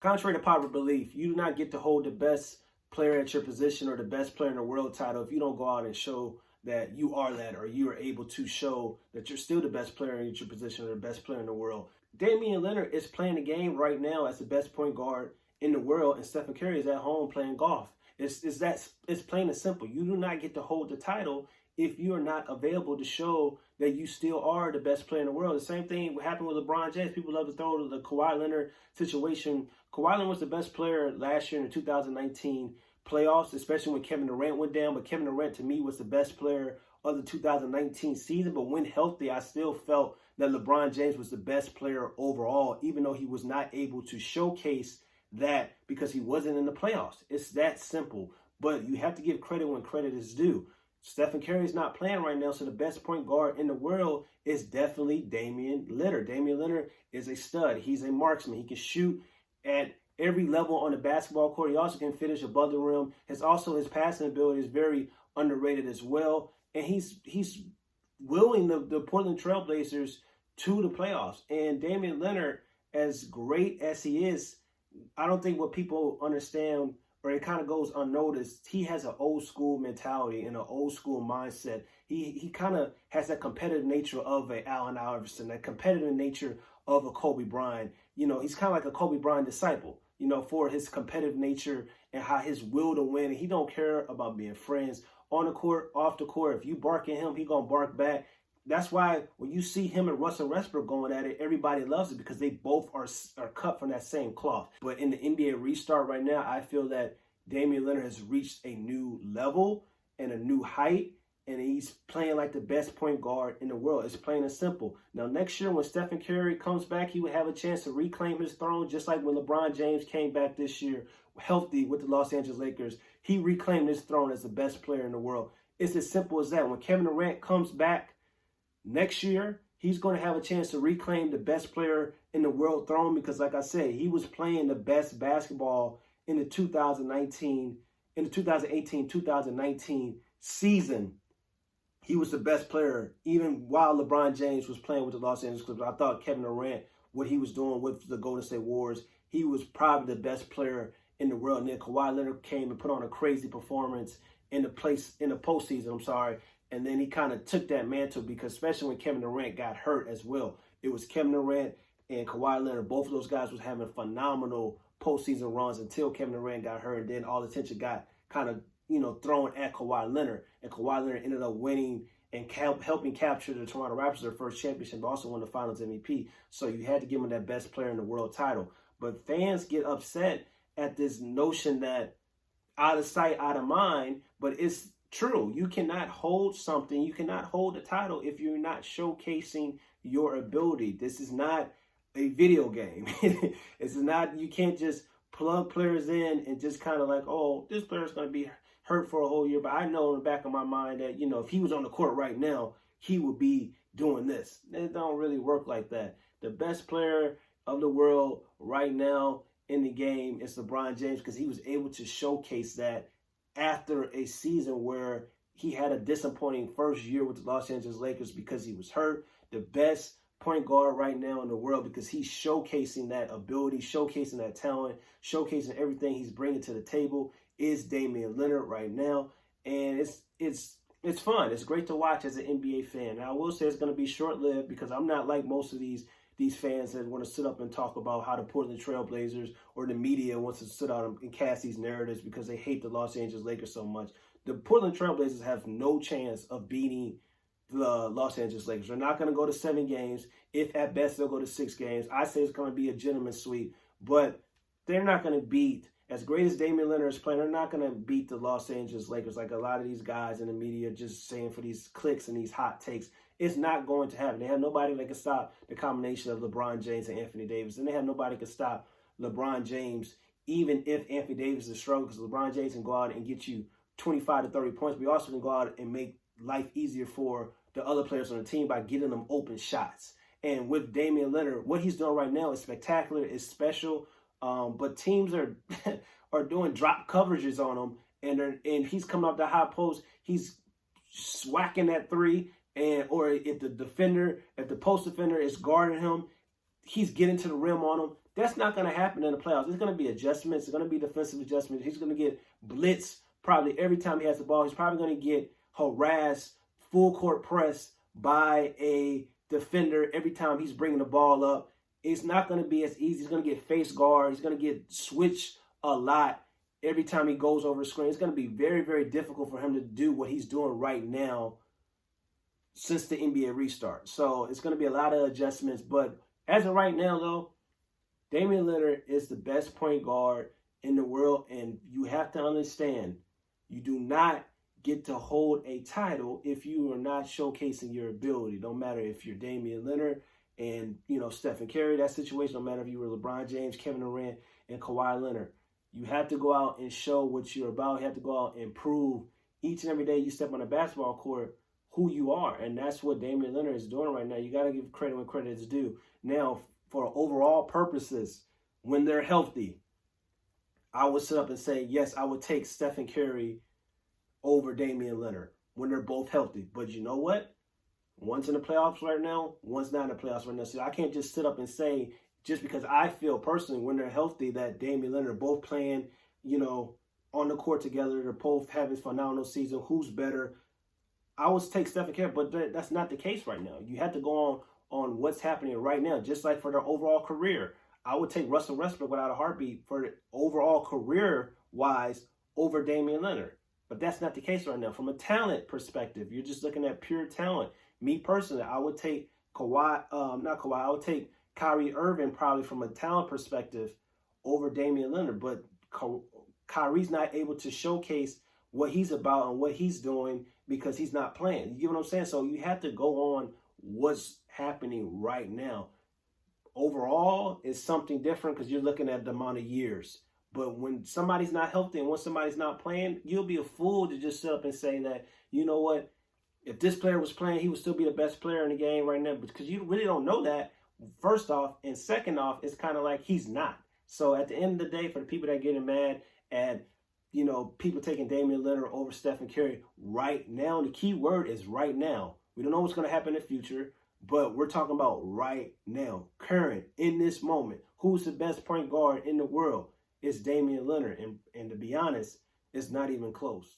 Contrary to popular belief, you do not get to hold the best player at your position or the best player in the world title if you don't go out and show that you are that, or you are able to show that you're still the best player in your position or the best player in the world. Damian Lillard is playing the game right now as the best point guard in the world, and Stephen Curry is at home playing golf. It's plain and simple. You do not get to hold the title if you are not available to show that you still are the best player in the world. The same thing happened with LeBron James. People love to throw the Kawhi Leonard situation. Kawhi Leonard was the best player last year in the 2019 playoffs, especially when Kevin Durant went down. But Kevin Durant, to me, was the best player of the 2019 season. But when healthy, I still felt that LeBron James was the best player overall, even though he was not able to showcase that because he wasn't in the playoffs. It's that simple. But you have to give credit when credit is due. Stephen Curry is not playing right now, so the best point guard in the world is definitely Damian Lillard. Damian Lillard is a stud. He's a marksman. He can shoot at every level on the basketball court. He also can finish above the rim. His passing ability is very underrated as well. And he's willing the Portland Trailblazers to the playoffs. And Damian Lillard, as great as he is, I don't think what people understand, or it kind of goes unnoticed, he has an old school mentality and an old school mindset. He kind of has that competitive nature of a Allen Iverson, that competitive nature of a Kobe Bryant. You know, he's kind of like a Kobe Bryant disciple, you know, for his competitive nature and how his will to win. And he don't care about being friends on the court, off the court. If you bark at him, he gonna bark back. That's why when you see him and Russell Westbrook going at it, everybody loves it because they both are cut from that same cloth. But in the NBA restart right now, I feel that Damian Lillard has reached a new level and a new height, and he's playing like the best point guard in the world. It's plain and simple. Now, next year when Stephen Curry comes back, he will have a chance to reclaim his throne, just like when LeBron James came back this year, healthy with the Los Angeles Lakers. He reclaimed his throne as the best player in the world. It's as simple as that. When Kevin Durant comes back next year, he's going to have a chance to reclaim the best player in the world throne because, like I said, he was playing the best basketball in the 2018-2019 season. He was the best player, even while LeBron James was playing with the Los Angeles Clippers. I thought Kevin Durant, what he was doing with the Golden State Warriors, he was probably the best player in the world. And then Kawhi Leonard came and put on a crazy performance in the postseason, and then he kind of took that mantle because especially when Kevin Durant got hurt as well. It was Kevin Durant and Kawhi Leonard. Both of those guys was having phenomenal postseason runs until Kevin Durant got hurt. And then all the attention got kind of, thrown at Kawhi Leonard. And Kawhi Leonard ended up winning and helping capture the Toronto Raptors their first championship, but also won the Finals MVP. So you had to give him that best player in the world title. But fans get upset at this notion that out of sight, out of mind, but it's true. You cannot hold something. You cannot hold a title if you're not showcasing your ability. This is not a video game. It's not, you can't just plug players in and just kind of like, oh, this player's going to be hurt for a whole year. But I know in the back of my mind that, if he was on the court right now, he would be doing this. It don't really work like that. The best player of the world right now in the game is LeBron James because he was able to showcase that after a season where he had a disappointing first year with the Los Angeles Lakers because he was hurt. The best point guard right now in the world because he's showcasing that ability, showcasing that talent, showcasing everything he's bringing to the table is Damian Lillard right now. And it's fun. It's great to watch as an NBA fan. Now, I will say it's going to be short-lived because I'm not like most of these fans that want to sit up and talk about how the Portland Trailblazers or the media wants to sit out and cast these narratives because they hate the Los Angeles Lakers so much. The Portland Trailblazers have no chance of beating the Los Angeles Lakers. They're not going to go to 7 games. If at best they'll go to 6 games. I say it's going to be a gentleman's sweep, but they're not going to beat, as great as Damian Lillard is playing, they're not going to beat the Los Angeles Lakers like a lot of these guys in the media just saying for these clicks and these hot takes. It's not going to happen. They have nobody that can stop the combination of LeBron James and Anthony Davis. And they have nobody that can stop LeBron James, even if Anthony Davis is struggling, because LeBron James can go out and get you 25 to 30 points. We also can go out and make life easier for the other players on the team by getting them open shots. And with Damian Lillard, what he's doing right now is spectacular, is special. But teams are are doing drop coverages on him, and he's coming up the high post. He's whacking that three, or if the post defender is guarding him, he's getting to the rim on him. That's not going to happen in the playoffs. It's going to be adjustments. It's going to be defensive adjustments. He's going to get blitzed probably every time he has the ball. He's probably going to get harassed, full court press by a defender every time he's bringing the ball up. It's not going to be as easy. He's going to get face guard. He's going to get switched a lot every time he goes over the screen. It's going to be very, very difficult for him to do what he's doing right now since the NBA restart. So it's going to be a lot of adjustments. But as of right now, though, Damian Lillard is the best point guard in the world. And you have to understand, you do not get to hold a title if you are not showcasing your ability. Don't matter if you're Damian Lillard and, Stephen Curry, that situation. No matter if you were LeBron James, Kevin Durant, and Kawhi Leonard. You have to go out and show what you're about. You have to go out and prove each and every day you step on a basketball court who you are. And that's what Damian Lillard is doing right now. You got to give credit when credit is due. Now, for overall purposes, when they're healthy, I would sit up and say, yes, I would take Stephen Curry over Damian Lillard when they're both healthy. But you know what? One's in the playoffs right now, one's not in the playoffs right now. So I can't just sit up and say, just because I feel personally when they're healthy that Damian Lillard are both playing, on the court together. They're both having a phenomenal season. Who's better? I would take Stephen Curry, but that's not the case right now. You have to go on what's happening right now. Just like for their overall career, I would take Russell Westbrook without a heartbeat for the overall career-wise over Damian Lillard. But that's not the case right now. From a talent perspective, you're just looking at pure talent. Me personally, I would take I would take Kyrie Irving probably from a talent perspective over Damian Lillard. But Kyrie's not able to showcase what he's about and what he's doing because he's not playing. You get what I'm saying? So you have to go on what's happening right now. Overall, it's something different because you're looking at the amount of years. But when somebody's not healthy and when somebody's not playing, you'll be a fool to just sit up and say that, you know what, if this player was playing, he would still be the best player in the game right now. Because you really don't know that, first off. And second off, it's kind of like he's not. So at the end of the day, for the people that are getting mad at, people taking Damian Lillard over Stephen Curry right now, the key word is right now. We don't know what's going to happen in the future, but we're talking about right now, current, in this moment. Who's the best point guard in the world? It's Damian Lillard. And to be honest, it's not even close.